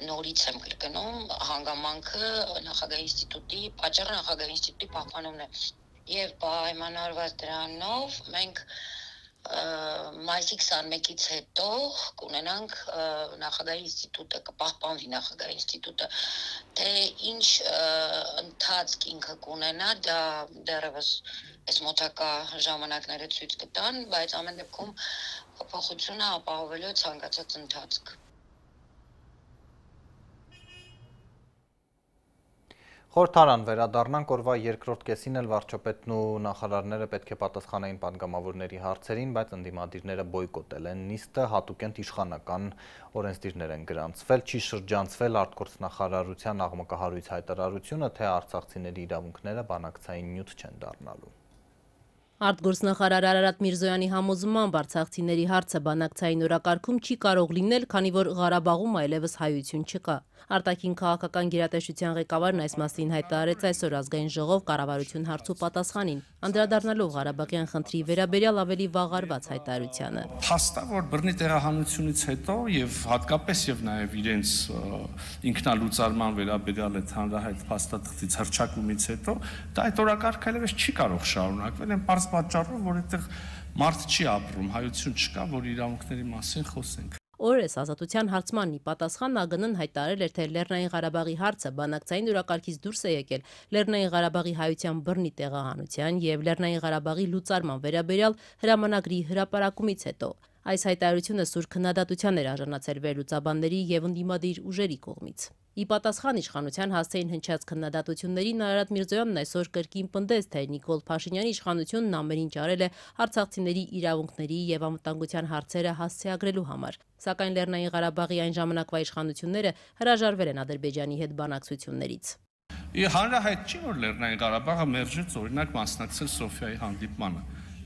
նորից եմ կրկնում, հանգամանքը նախագահի ինստիտուտի, պատճառը նախագահի ինստիտուտի պահպանումն է եւ պայմանավորված դրանով մենք մայիսի 21-ից հետո կունենանք նախագահի ինստիտուտը, կպահպանվի նախագահի ինստիտուտը, թե ինչ ընթացք ինքը կունենա, դա դեռևս այս մոտակա ժամանակները ցույց կտան, բայց ամեն դեպքում փոփոխությունը ապահովելու ցանկացած ընթացք։ Խորհրդարան վերադառնանք, օրվա երկրորդ կեսին էլ վարչապետն ու նախարարները պետք է պատասխանեին պատգամավորների հարցերին, բայց ընդդիմադիրները բոյկոտել են նիստը, հատուկենտ իշխանական օրենսդիրներ են գրանցվել, չի շրջանցվել արտգործնախարարության աղմկահարույց հայտարարությունը, թե արցախցիների իրավունքները բանակցային նյութ չեն դառնալու։ Արտգործնախարար Արարատ Միրզոյանի համոզմամբ արցախցիների հարցը բանակցային օրակարգում չի կարող լինել, քանի որ Ղարաբաղում այլևս հայություն չկա։ Արտաքին քաղաքական գերատեսչության ղեկավարն այս մասին հայտարարեց այսօր ազգային ժողով կառավարություն հարցու պատասխանին, անդրադառնալով Ղարաբաղյան խնդրի վերաբերյալ ավելի վաղ արված հայտարարությանը։ Փաստա, որ բռնի տեղահանությունից հետո եւ հատկապես եւ նաեւ իրենց ինքնալուծարման վերաբերյալ այդ հանրահայտ փաստաթղթից հռչակումից հետո դա այդ օրակարգը այլևս չի կարող շարունակվել այն պարզ պատճառով, որ այդտեղ մարդ չի ապրում, հայություն չկա, որ իրավունքների մասին խոսենք։ Օրես ազատության հարցման ի պատասխան ԱԳՆ-ն հայտարարել էր, թե Լեռնային Ղարաբաղի հարցը բանակցային օրակարգից դուրս է եկել Լեռնային Ղարաբաղի հայության բռնի տեղահանության եւ Լեռնային Ղարաբաղի լուծարման վերաբերյալ հրամանագրի հրապարակումից հետո։ Այս հայտարարությունը սուր քննադատության էր արժանացել վերլուծաբանների եւ ընդդիմադիր ուժերի կողմից։ Ի պատասխան իշխանության հասցեին հնչած քննադատություններին Արարատ Միրզոյանն այսօր կրկին պնդեց, թե Նիկոլ Փաշինյանի իշխանությունն ամեն ինչ արել է արցախցիների իրավունքների եւ անվտանգության հարցերը հասցեագրելու համար։ Սակայն Լեռնային Ղարաբաղի այն ժամանակվա իշխանությունները հրաժարվել են Ադրբեջանի հետ բանակցություններից։ Հանրահայտ չի, որ Լեռնային Ղարաբաղը մերժեց օրինակ մասնակցել Սոֆիայի հանդիպմանը։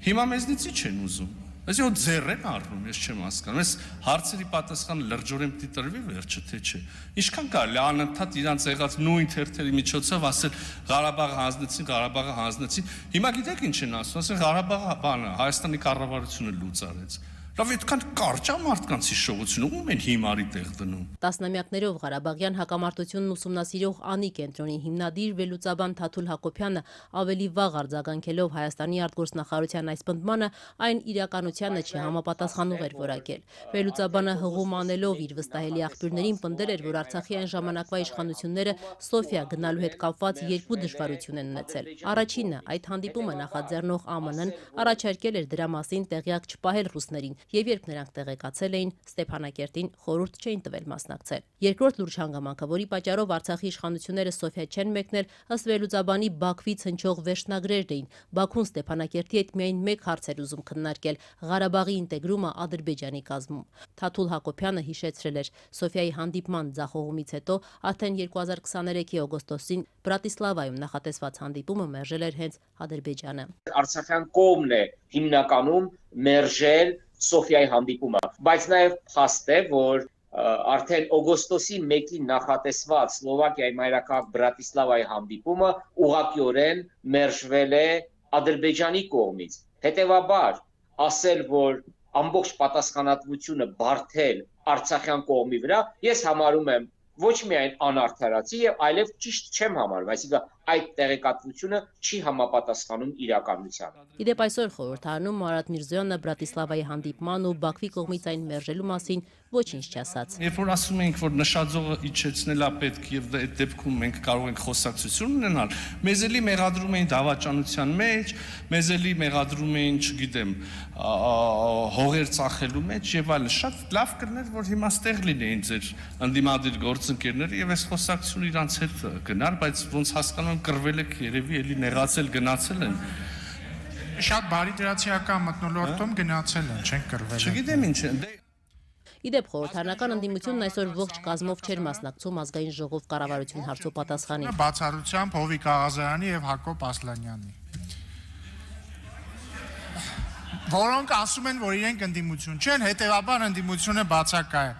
Հիմա մեզնից ի՞նչ են ուզում։ Այսինքն ու ձեռ են առնում, ես չեմ հասկանում։ Այս հարցերի պատասխանը լրջորեն պիտի տրվի վերջը, թե չէ։ Ինչքան կարելի է անընդհատ իրանց եղած նույն թերթերի միջոցով ասել Ղարաբաղը հանձնեցին։ Հիմա գիտեք ինչ են ասում, ասեն Ղարաբաղը բանը Հայաստանի կառավարությունը լուծարեց։ Լավ, այդքան կարճ է մարդկանց հիշողությունը, ում են հիմարի տեղ դնում։ Տասնամյակներով Ղարաբաղյան հակամարտությունն ուսումնասիրող ԱՆԻ կենտրոնի հիմնադիր վերլուծաբան Թաթուլ Հակոբյանը ավելի վաղ արձագանքելով Հայաստանի արտգործնախարարության այս պնդմանը այն իրականությանը չհամապատասխանող էր որակել։ Վերլուծաբանը հղում անելով իր վստահելի աղբյուրներին պնդել էր, որ Արցախի այն ժամանակվա իշխանությունները Սոֆիա գնալու հետ կապված երկու դժվարություն են ունեցել։ Առաջինը, այդ հանդիպումը նախաձեռնող ԱՄՆ-ն առաջարկել էր դրա մասին տեղյակ չպահել ռուսներին, եւ երբ նրանք տեղեկացել էին, Ստեփանակերտին խորհուրդ չէին տվել մասնակցել։ Երկրորդ լուրջ հանգամանքը, որի պատճառով Արցախի իշխանությունները Սոֆիա չեն մեկնել, ըստ վերլուծաբանի Բաքվից հնչող վերջնագրերն էին։ Բաքուն Ստեփանակերտի հետ միայն մեկ հարց էր ուզում քննարկել՝ Ղարաբաղի ինտեգրումը Ադրբեջանի կազմում։ Թաթուլ Հակոբյանը հիշեցրել էր, Սոֆիայի հանդիպման ձախողումից հետո արդեն 2023-ի օգոստոսին Բրատիսլավայում նախատեսված հանդիպումը մերժել էր հենց Ադրբեջանը։ Արցախյան կողմն է հիմնականում մերժել Սոֆիայի հանդիպումը, բայց նաև փաստ է, որ արդեն օգոստոսի 1-ին նախատեսված Սլովակիայի մայրաքաղաք Բրատիսլավայի հանդիպումը ուղղակիորեն մերժվել է Ադրբեջանի կողմից։ Հետևաբար, ասել, որ ամբողջ պատասխանատվությունը բարթել Արցախյան կողմի վրա, ես համարում եմ ոչ միայն անարդարացի եւ այլև ճիշտ չեմ համարում, այսինքն այդ տեղեկատվությունը չի համապատասխանում իրականությանը։ Իդեպ այսօր խորհրդարանում Արարատ Միրզոյանը Բրատիսլավայի հանդիպման ու Բաքվի կողմից այն մերժելու մասին ոչինչ չասաց։ Երբ որ ասում ենք, որ նշաձողը իջեցնել է պետք եւ այդ դեպքում մենք կարող ենք խոսակցություն ունենալ, մեզ էլի մեղադրում էին դավաճանության մեջ, մեզ էլի մեղադրում էին, չգիտեմ, հողեր ծախելու մեջ եւ այլն։ Շատ լավ կներ, որ հիմա ստեղ լինեին ձեր ընդդիմադիր գործընկերները եւ այս խոսակցությունը իրանց հետ գնար, բայց ոնց հասկանում եմ կռվել եք երևի էլի նեղացել գնացել են։ Շատ բարի դրացիական մթնոլորտում գնացել են, չեն կռվել։ Չգիտեմ ինչ է։ Իդեպ խորհրդարանական ընդդիմությունն այսօր ողջ կազմով չէր մասնակցում ազգային ժողով կառավարություն հարցու պատասխանին։ Բացառությամբ Հովիկ Աղազարյանի եւ Հակոբ Ասլանյանի, որոնք ասում են, որ իրենք ընդդիմություն չեն, հետեւաբար ընդդիմությունը բացակա է։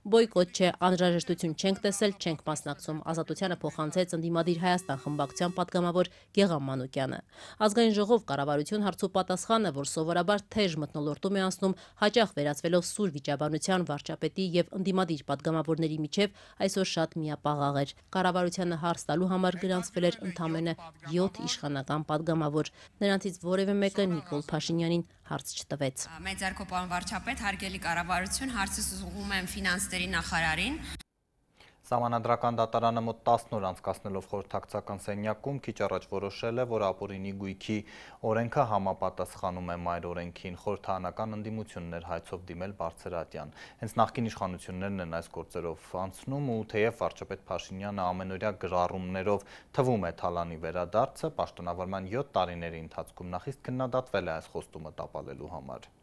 Բոյկոտ չէ, անհրաժեշտություն չենք տեսել, չենք մասնակցում, Ազատությանը փոխանցեց ընդդիմադիր Հայաստան խմբակցության պատգամավոր Գեղամ Մանուկյանը։ Ազգային ժողով կառավարություն հարցու պատասխանը, որ սովորաբար թեժ մթնոլորտում է անցնում, հաճախ վերածվելով սուր վիճաբանության վարչապետի եւ ընդդիմադիր պատգամավորների միջև, այսօր շատ միապաղաղ էր։ Կառավարությանը հարց տալու համար գրանցվել էր ընդամենը 7 իշխանական պատգամավոր։ Նրանցից որևէ մեկը Նիկոլ Փաշինյանին հարց չտվեց։ Մեծարգո պարոն վարչապետ, հարգելի կառավարություն, հարցս ուղղում եմ ֆինանսների նախարարին։ Սահմանադրական դատարանը մոտ 10 օր անցկացնելով խորհրդակցական սենյակում քիչ առաջ որոշել է, որ ապօրինի գույքի օրենքը համապատասխանում է մայր օրենքին, խորհրդարանական ընդդիմություններ հայցով դիմել Բարձրատյան։ Հենց նախկին իշխանություններն են այս գործերով անցնում ու թեև վարչապետ Փաշինյանը ամենօրյա գրառումներով թվում է թալանի վերադարձը, պաշտոնավարման 7 տարիների ընթացքում նախիստ քննադատվել է այս խոստումը տապալելու համար։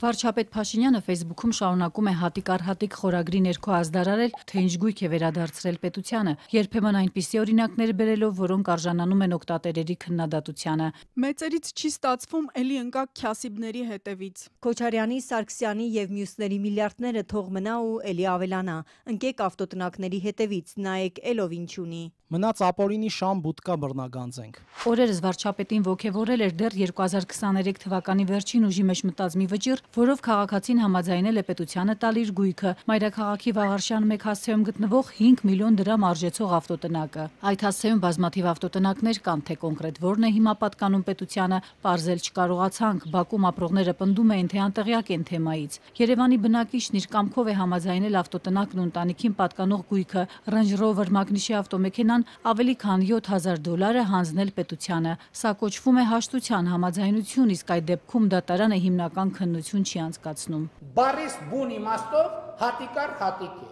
Վարչապետ Փաշինյանը Facebook-ում շարունակում է հատիկ առ հատիկ խորագրի ներքո ազդարարել, թե ինչ գույք է վերադարձրել պետությանը, երբեմն այնպիսի օրինակներ բերելով, որոնք արժանանում են օգտատերերի քննադատությանը։ Մեծերից չի ստացվում, էլի ընկա քյասիբների հետևից։ Քոչարյանի, Սարգսյանի եւ մյուսների միլիարդները թող մնա ու էլի ավելանա։ Ընկեք ավտոտնակների հետևից, նայեք էլով ինչ ունի։ Մնաց ապօրինի շամ բուտկա բռնագանձենք։ Օրերս վարչապետին ոգևորել էր դեռ 2023 թվականի վերջին ուժի մեջ մտած մի վճիռ, որով քաղաքացին համաձայնել է պետությանը տալ իր գույքը, մայրաքաղաքի Վաղարշյան 1 հասցեում գտնվող 5 միլիոն դրամ արժեցող ավտոտնակը։ Այդ հասցեում բազմաթիվ ավտոտնակներ կան, թե կոնկրետ որն է հիմա պատկանում պետությանը, պարզել չկարողացանք։ Բաքվում ապրողները պնդում էին, թե անտեղյակ են թեմայից։ Երևանի բնակիչն իր կամքով է համաձայնել ավտոտնակն ու ընտանիքին պատկանող գույքը Range Rover մագնիշի ավտոմեքենան ավելի քան $7,000 հանձնել պետությանը։ Սա կոչվում է հաշտության համաձայնություն, իսկ այդ դեպքում դատարանը հիմնական քննություն չի անցկացնում։ Բարիս բուն իմաստով հատիկար հատիկ է։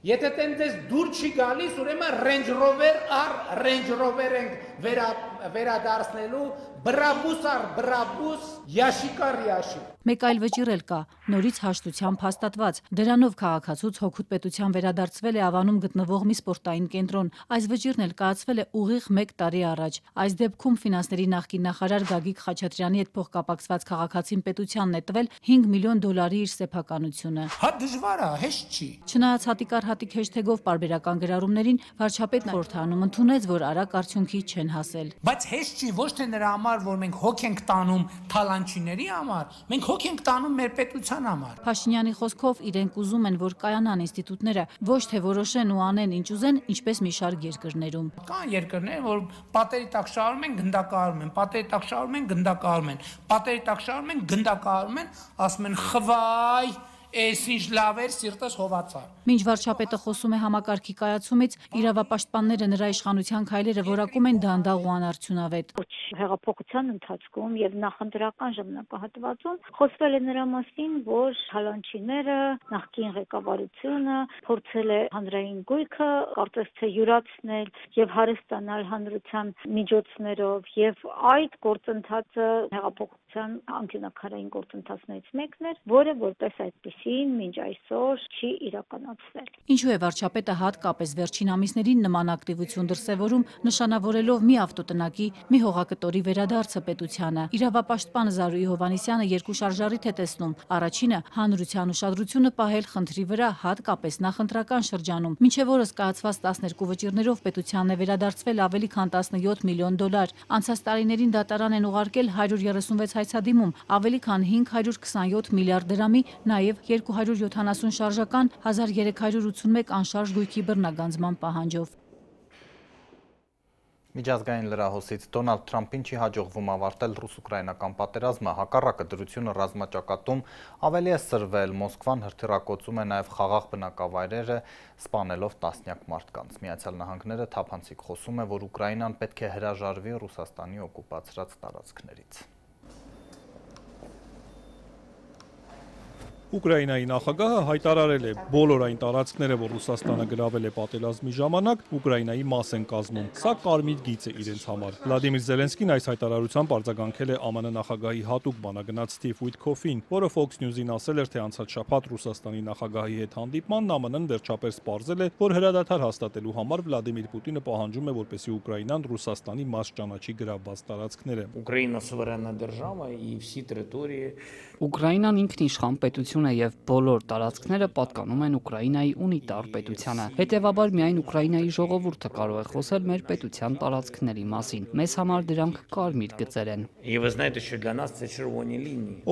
Եթե տենց դուր չի գալիս, ուրեմն Range Rover առ Range Rover ենք վերադարձնելու, բրաբուս առ բրաբուս, յաշիկ առ յաշիկ։ Մեկ այլ վճիռ էլ կա, նորից հաշտությամբ հաստատված։ Դրանով քաղաքացուց հօգուտ պետության վերադարձվել է Ավանում գտնվող մի սպորտային կենտրոն։ Այս վճիռն էլ կայացվել է ուղիղ 1 տարի առաջ։ Այս դեպքում ֆինանսների նախկին նախարար Գագիկ Խաչատրյանի հետ փոխկապակցված քաղաքացին պետությանն է տվել $5 միլիոն իր սեփականությունը։ Հա դժվար է, հեշտ չի։ Չնայած հատիկար հատիկ հեշթեգով պարբերական գրառումներին, վարչապետն խորհրդանում ընդունեց, որ արագ արդյունքի չեն հասել։ Բայց հեշտ չի, ոչ թե նրա համար, որ մենք հոգ ենք տանում թալանչիների համար, մենք հոգ ենք տանում մեր պետության համար։ Փաշինյանի խոսքով իրենք ուզում են, որ կայանան ինստիտուտները, ոչ թե որոշեն ու անեն ինչ ուզեն, ինչպես մի շարք երկրներում։ Կան երկրներ, որ պատերի տակ շարում են, գնդակահարում են, պատերի տակ շարում են, գնդակահարում են, պատերի տակ շարում են, գնդակահարում են, ասում են խվայ, Էս ինչ լավ էր, սիրտս հովացար։ Մինչ վարչապետը խոսում է համակարգի կայացումից, իրավապաշտպանները նրա իշխանության քայլերը որակում են դանդաղ ու անարդյունավետ։ Հեղափոխության ընթացքում եւ նախընտրական ժամանակահատվածում խոսվել է նրա մասին, որ հալանչիները, նախկին ղեկավարությունը փորձել է հանրային գույքը, կարծես թե յուրացնել եւ հարստանալ հանրության միջոցներով եւ այդ գործընթացը հեղափոխության անկյունակարային գործընթացներից մեկն էր, որը որպես այդպիսին մինչ այսօր չի իրականացվել։ Ինչու է վարչապետը հատկապես վերջին ամիսներին նման ակտիվություն դրսևորում, նշանավորելով մի ավտոտնակի, մի հողակտորի վերադարձը պետությանը։ Իրավապաշտպան Զարուհի Հովհաննիսյանը երկու շարժառիթ է տեսնում։ Առաջինը հանրության ուշադրությունը պահել խնդրի վրա, հատկապես նախընտրական շրջանում։ Մինչև օրս կայացված 12 վճիռներով պետությանն է վերադարձվել ավելի քան $17 միլիոն։ Անցած տարիներին դատարան են ուղարկել 136 հայցադիմում, ավելի քան 527 միլիարդ դրամի, նաև 270 շարժական, 1381 անշարժ գույքի բռնագանձման պահանջով։ Միջազգային լրահոսից Դոնալդ Թրամփին չի հաջողվում ավարտել ռուս-ուկրաինական պատերազմը, հակառակը դրությունը ռազմաճակատում ավելի է սրվել, Մոսկվան հրթիռակոծում է նաև խաղաղ բնակավայրերը, սպանելով տասնյակ մարդկանց։ Միացյալ Նահանգները թափանցիկ խոսում է, որ Ուկրաինան պետք է հրաժարվի Ռուսաստանի օկուպացրած տարածքներից։ Ուկրաինայի նախագահը հայտարարել է, բոլոր այն տարածքները, որ Ռուսաստանը գրավել է պատերազմի ժամանակ, Ուկրաինայի մաս են կազմում։ Սա կարմիր գիծ է իրենց համար։ Վլադիմիր Զելենսկին այս հայտարարությամբ արձագանքել է ԱՄՆ նախագահի հատուկ բանագնաց Սթիվ Ուիթքոֆին, որը Fox News-ին ասել էր, թե անցած շաբաթ Ռուսաստանի նախագահի հետ հանդիպմանն ԱՄՆ-ն վերջապես պարզել է, որ հրադադար հաստատելու համար Վլադիմիր Պուտինը պահանջում է, որպեսզի Ուկրաինան Ռուսաստանի մաս ճանաչի գրավված տարածքները։ Ուկրաինան ինքնիշխան պետություն է եւ բոլոր տարածքները պատկանում են Ուկրաինայի ունիտար պետությանը։ Հետևաբար միայն Ուկրաինայի ժողովուրդը կարող է խոսել մեր պետության տարածքների մասին։ Մեզ համար դրանք կարմիր գծեր են։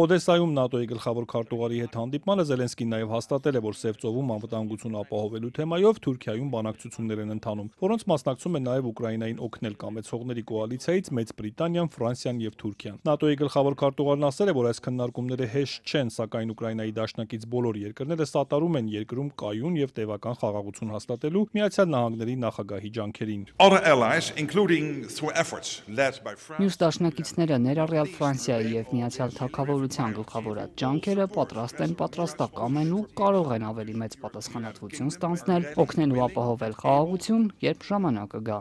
Օդեսայում ՆԱՏՕ-ի գլխավոր քարտուղարի հետ հանդիպմանը Զելենսկին նաև հաստատել է, որ Սև ծովում անվտանգություն ապահովելու թեմայով Թուրքիայում բանակցություններ են ընթանում, որոնց մասնակցում են նաև Ուկրաինային օգնել կամեցողների կոալիցիայից Մեծ Բրիտանիան, Ֆրանսիան եւ Թուրքիան։ ՆԱՏՕ-ի գլխավոր քարտուղարն ասել է, որ այս քննարկումները հեշտ չեն, սակայն Ուկրաինայի դաշնակից բոլոր երկրները սատարում են երկրում կայուն եւ տևական խաղաղություն հաստատելու Միացյալ Նահանգների նախագահի ջանքերին։ Մյուս դաշնակիցները, ներառյալ Ֆրանսիայի եւ Միացյալ Թագավորության գլխավորած ջանքերը պատրաստական են ու կարող են ավելի մեծ պատասխանատվություն ստանձնել, օգնել ու ապահովել խաղաղություն, երբ ժամանակը գա։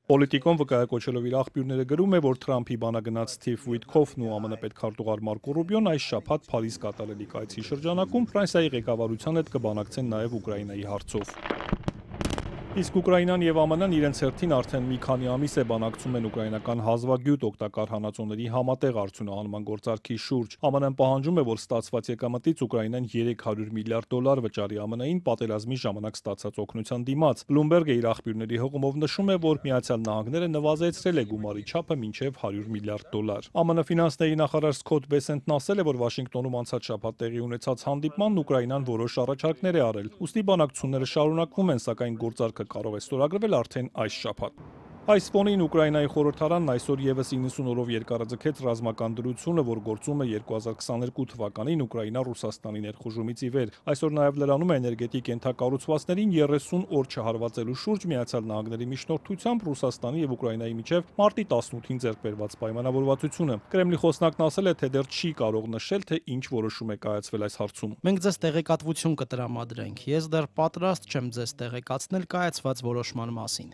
Պոլիտիկոն վկայակոչելով իր աղբյուրները գրում է, որ Թրամփի բանագնաց Սթիվ Ուիթքոֆն ու ԱՄՆ պետքարտուղար Մարկո Ռուբիոն այս շաբաթ Փարիզ կատարելիք այցի շրջանակում Ֆրանսիայի ղեկավարության հետ կբանակցեն նաև Ուկրաինայի հարցով։ Իսկ Ուկրաինան եւ ԱՄՆ-ն իրենց հերթին արդեն մի քանի ամիս է բանակցում են ուկրաինական հազվագյուտ օգտակար հանածոների համատեղ արդյունահանման գործարքի շուրջ։ ԱՄՆ-ն պահանջում է, որ ստացված եկամտից Ուկրաինան $300 միլիարդ վճարի ԱՄՆ-ին պատերազմի ժամանակ ստացած օգնության դիմաց։ Bloomberg-ը իր աղբյուրների հողումով նշում է, որ Միացյալ Նահանգները նվազեցրել է գումարի չափը մինչև $100 միլիարդ։ ԱՄՆ ֆինանսների նախարար Սքոթ Բեսենտն ասել է, որ Վաշինգտոնում անցած շաբաթ տեղի ունեցած հանդիպմանն Ուկրաինան որոշ առաջարկներ է արել։ Ուստի բանակցությունները շարունակվում են, սակայն գործարքը կարող է ստորագրվել արդեն այս շաբաթ։ Այս ֆոնին Ուկրաինայի խորհրդարանն այսօր եւս 90 օրով երկարաձգեց ռազմական դրությունը, որ գործում է 2022 թվականին Ուկրաինա-Ռուսաստանի ներխուժումից ի վեր։ Այսօր նաեւ լրանում է էներգետիկ ենթակառուցվածքներին 30 օր չհարվածելու շուրջ Միացյալ Նահանգների միջնորդությամբ Ռուսաստանի եւ Ուկրաինայի միջև մարտի 18-ին ձեռք բերված պայմանավորվածությունը։ Կրեմլի խոսնակն ասել է, թե դեռ չի կարող նշել, թե ինչ որոշում է կայացվել այս հարցում։ Մենք ձեզ տեղեկատվություն կտրամադրենք։ Ես դեռ պատրաստ չեմ ձեզ տեղեկացնել կայացված որոշման մասին։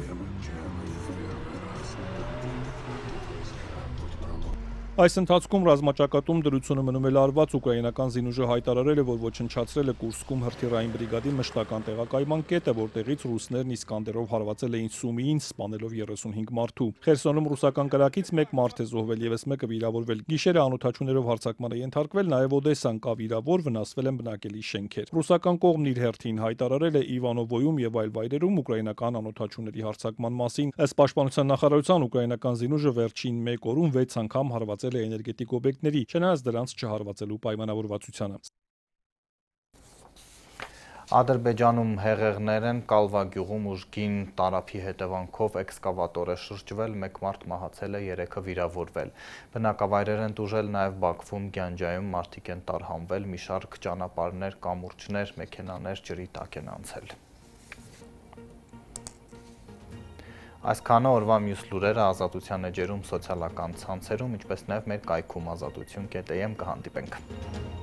Այս ընթացքում ռազմաճակատում դրությունը մնում է լարված, ուկրաինական զինուժը հայտարարել է, որ ոչնչացրել է Կուրսկում հրթիռային բրիգադի մշտական տեղակայման կետը, որտեղից ռուսներն Իսկանդերով հարվածել էին Սումիին, սպանելով 35 մարդու։ Խերսոնում ռուսական կրակից 1 մարդ է զոհվել, եւս մեկը վիրավորվել։ Գիշերը անօթաչուներով հարձակման է ենթարկվել, նաեւ Օդեսան կա վիրավոր, վնասվել են բնակելի շենքեր։ Ռուսական կողմն իր հերթին հայտարարել է Իվանովոյում եւ այլ վայրերում ուկրաինական անօթաչուների հարձակման մասին։ Ըստ պաշտպանության նախարարության ուկրաինական զինուժը վերջին 1 օրում 6 անգամ հարվածել է էներգետիկ օբյեկտների, չնայած դրանց չհարվածելու պայմանավորվածությանը։ Ադրբեջանում հեղեղներ են, Կալվա գյուղում ուժգին տարափի հետևանքով էքսկավատոր է շրջվել, 1 մարդ մահացել է, 3-ը վիրավորվել։ Բնակավայրեր են տուժել նաև Բաքվում, Գյանջայում մարդիկ են տարհանվել, մի շարք ճանապարհներ, կամուրջներ, մեքենաներ ջրի տակ են անցել։ Այսքանը օրվա մյուս լուրերը Ազատության էջերում, սոցիալական ցանցերում, ինչպես նաև մեր կայքում ազատություն.am կհանդիպենք։